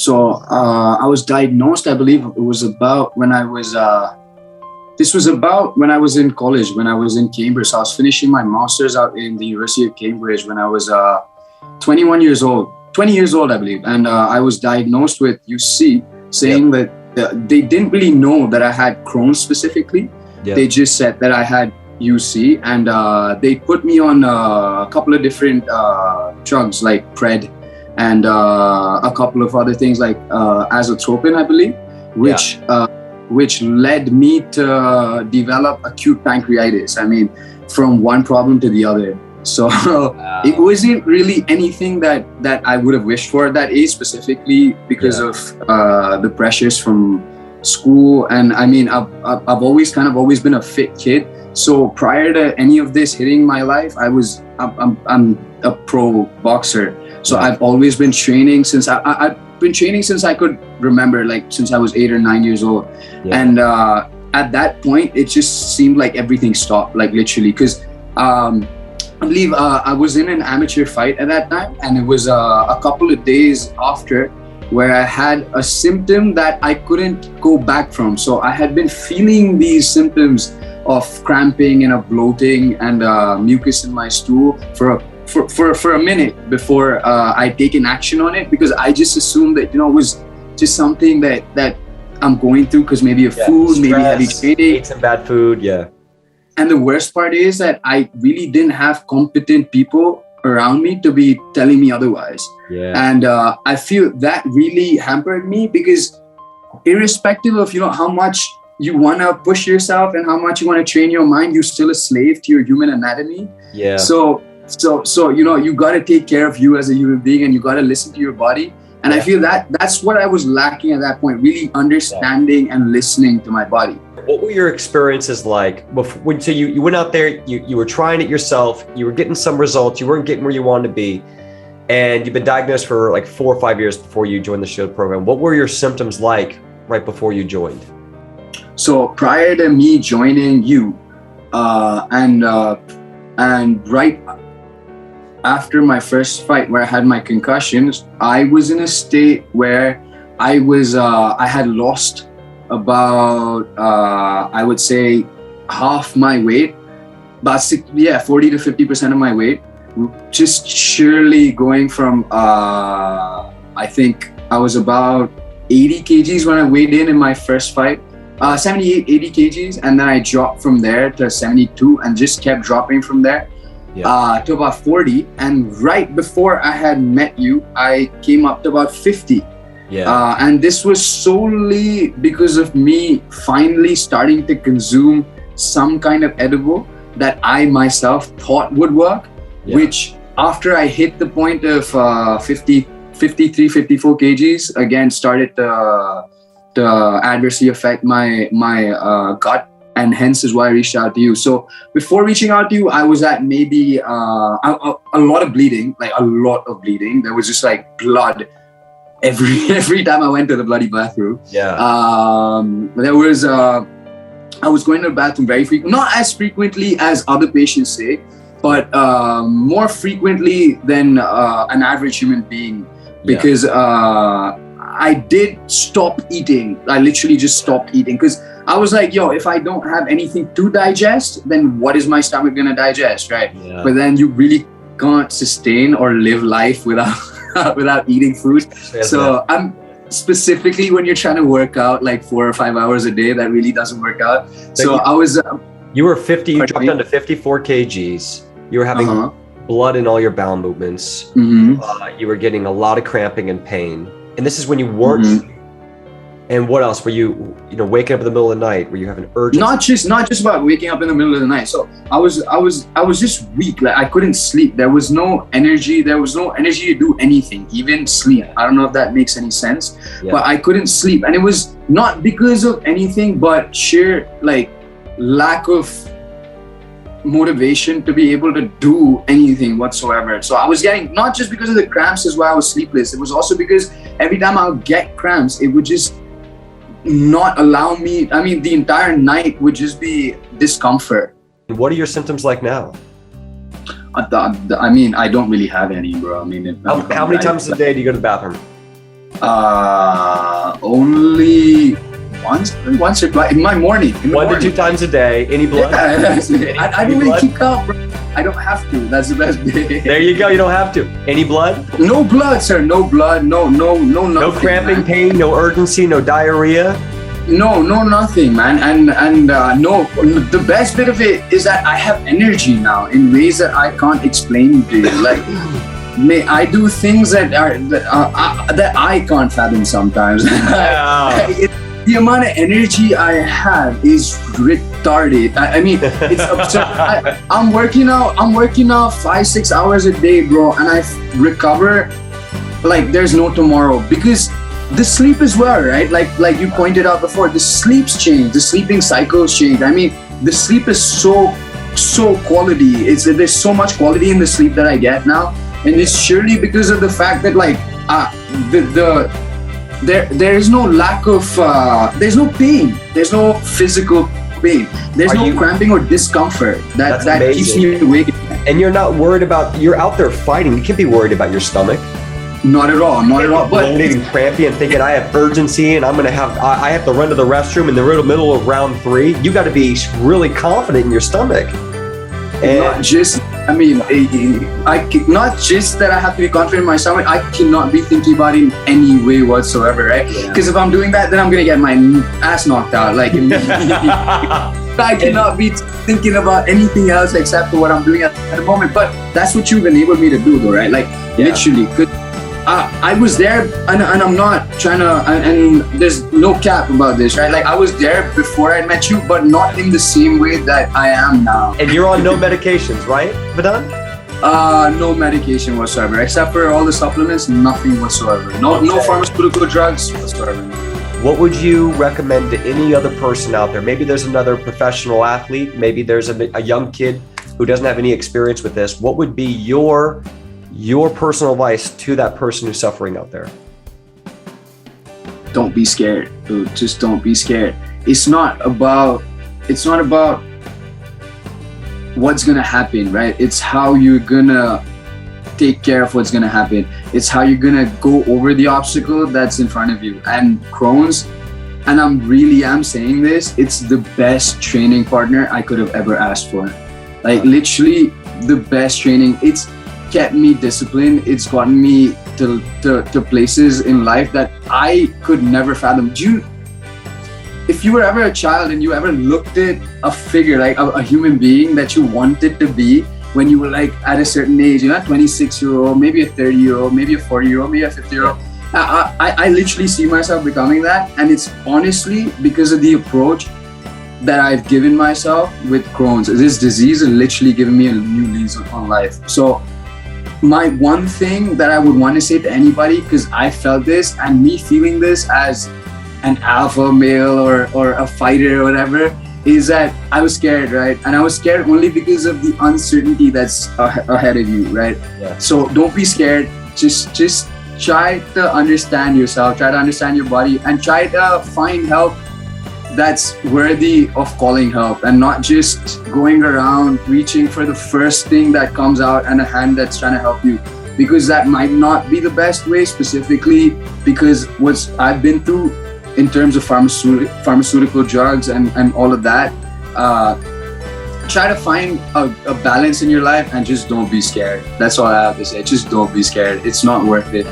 So I was diagnosed, I believe it was about when I was, this was about when I was in college, when I was in Cambridge. So I was finishing my master's out in the University of Cambridge when I was 21 years old, 20 years old, I believe. And I was diagnosed with UC, saying that they didn't really know that I had Crohn specifically. They just said that I had UC, and they put me on a couple of different drugs like Pred and a couple of other things like azotropin, I believe, which led me to develop acute pancreatitis. I mean, from one problem to the other. So it wasn't really anything that I would have wished for at that age, specifically because of the pressures from school. And I mean, I've always been a fit kid. So prior to any of this hitting my life, I'm a pro boxer. So I've always been training since I've been training since I could remember, like since I was 8 or 9 years old. And at that point, it just seemed like everything stopped, like literally, because I believe I was in an amateur fight at that time, and it was a couple of days after where I had a symptom that I couldn't go back from. So I had been feeling these symptoms of cramping and of bloating and mucus in my stool for a minute before I'd taken action on it, because I just assumed that, it was just something that I'm going through because maybe of food, stress, maybe heavy training. Ate some bad food, And the worst part is that I really didn't have competent people around me to be telling me otherwise. And I feel that really hampered me, because irrespective of, how much you want to push yourself and how much you want to train your mind, you're still a slave to your human anatomy. So you got to take care of you as a human being, and you got to listen to your body. And I feel that's what I was lacking at that point, really understanding and listening to my body. What were your experiences like before? So you went out there, you were trying it yourself, you were getting some results, you weren't getting where you wanted to be, and you've been diagnosed for like 4 or 5 years before you joined the S.H.I.E.L.D. program. What were your symptoms like right before you joined? So prior to me joining you, and right after my first fight where I had my concussions, I was in a state where I had lost about, I would say, half my weight, about 40 to 50% of my weight, just surely going from, I think I was about 80 kgs when I weighed in my first fight, 78, 80 kgs. And then I dropped from there to 72 and just kept dropping from there. To about 40, and right before I had met you, I came up to about 50. And this was solely because of me finally starting to consume some kind of edible that I myself thought would work, which after I hit the point of 53, 54 kgs, again started to adversely affect my gut. And hence is why I reached out to you. So before reaching out to you, I was at maybe a lot of bleeding, like a lot of bleeding. There was just like blood every time I went to the bloody bathroom. There was, I was going to the bathroom very frequently, not as frequently as other patients say, but more frequently than an average human being, because I did stop eating. I literally just stopped eating because I was like, if I don't have anything to digest, then what is my stomach gonna digest, right? But then you really can't sustain or live life without eating food. So I'm specifically when you're trying to work out like 4 or 5 hours a day, that really doesn't work out. So I was. You were 50. You dropped down to 54 kgs. You were having blood in all your bowel movements. You were getting a lot of cramping and pain. And this is when you weren't. And what else? Were you waking up in the middle of the night? Were you having urges? Not just about waking up in the middle of the night. So I was just weak. Like I couldn't sleep. There was no energy. There was no energy to do anything, even sleep. I don't know if that makes any sense, but I couldn't sleep. And it was not because of anything, but sheer like lack of motivation to be able to do anything whatsoever. So I was getting, not just because of the cramps is why I was sleepless. It was also because every time I would get cramps, it would just not allow me. I mean, the entire night would just be discomfort. What are your symptoms like now? I mean, I don't really have any, bro. I mean, how many times a day do you go to the bathroom? Only once or twice in my morning. One to two times a day. Any blood? Yeah, I don't really keep count, bro. I don't have to. That's the best day. There you go. You don't have to. Any blood? No blood, sir. No blood. No, nothing. No cramping, man. Pain, no urgency, no diarrhea. No, nothing, man. And no. The best bit of it is that I have energy now in ways that I can't explain to you. Like, I do things that I can't fathom sometimes. Yeah. The amount of energy I have is retarded. I mean, it's absurd. I'm working out 5-6 hours a day, bro, and I recover like there's no tomorrow because the sleep as well, right? Like you pointed out before, the sleeps change, the sleeping cycles change. I mean, the sleep is so quality. There's so much quality in the sleep that I get now, and it's surely because of the fact that like there is no lack of there's no pain, there's no physical pain, there's no cramping or discomfort that keeps me awake. And you're not worried about, you're out there fighting, you can't be worried about your stomach. Not at all. But bloated and crampy and thinking I have urgency and I have to run to the restroom in the middle of round 3. You got to be really confident in your stomach. And not just that I have to be confident in my stomach. I cannot be thinking about it in any way whatsoever, right? Because if I'm doing that, then I'm gonna get my ass knocked out. Like, I cannot be thinking about anything else except for what I'm doing at the moment. But that's what you've enabled me to do, though, right? Like, literally, I was there, and I'm not trying to, and there's no cap about this, right? Like, I was there before I met you, but not in the same way that I am now. And you're on no medications, right, Vedant? No medication whatsoever, except for all the supplements, nothing whatsoever. No pharmaceutical drugs whatsoever. What would you recommend to any other person out there? Maybe there's another professional athlete, maybe there's a young kid who doesn't have any experience with this. What would be your personal advice to that person who's suffering out there? Don't be scared, dude. Just don't be scared. It's not about what's gonna happen, right? It's how you're gonna take care of what's gonna happen. It's how you're gonna go over the obstacle that's in front of you. And Crohn's, and I'm saying this, it's the best training partner I could have ever asked for. Like, literally the best training. It's kept me disciplined. It's gotten me to places in life that I could never fathom. If you were ever a child and you ever looked at a figure, like a human being that you wanted to be when you were like at a certain age, 26-year-old, maybe a 30-year-old, maybe a 40-year-old, maybe a 50-year-old, I literally see myself becoming that. And it's honestly because of the approach that I've given myself with Crohn's. This disease has literally given me a new lease on life. So my one thing that I would want to say to anybody, because I felt this, and me feeling this as an alpha male or a fighter or whatever, is that I was scared, right? And I was scared only because of the uncertainty that's ahead of you, right? Yeah. So don't be scared. Just try to understand yourself, try to understand your body, and try to find help that's worthy of calling help, and not just going around reaching for the first thing that comes out and a hand that's trying to help you, because that might not be the best way, specifically because what I've been through in terms of pharmaceutical drugs and all of that. Try to find a balance in your life and just don't be scared. That's all I have to say. Just don't be scared. It's not worth it.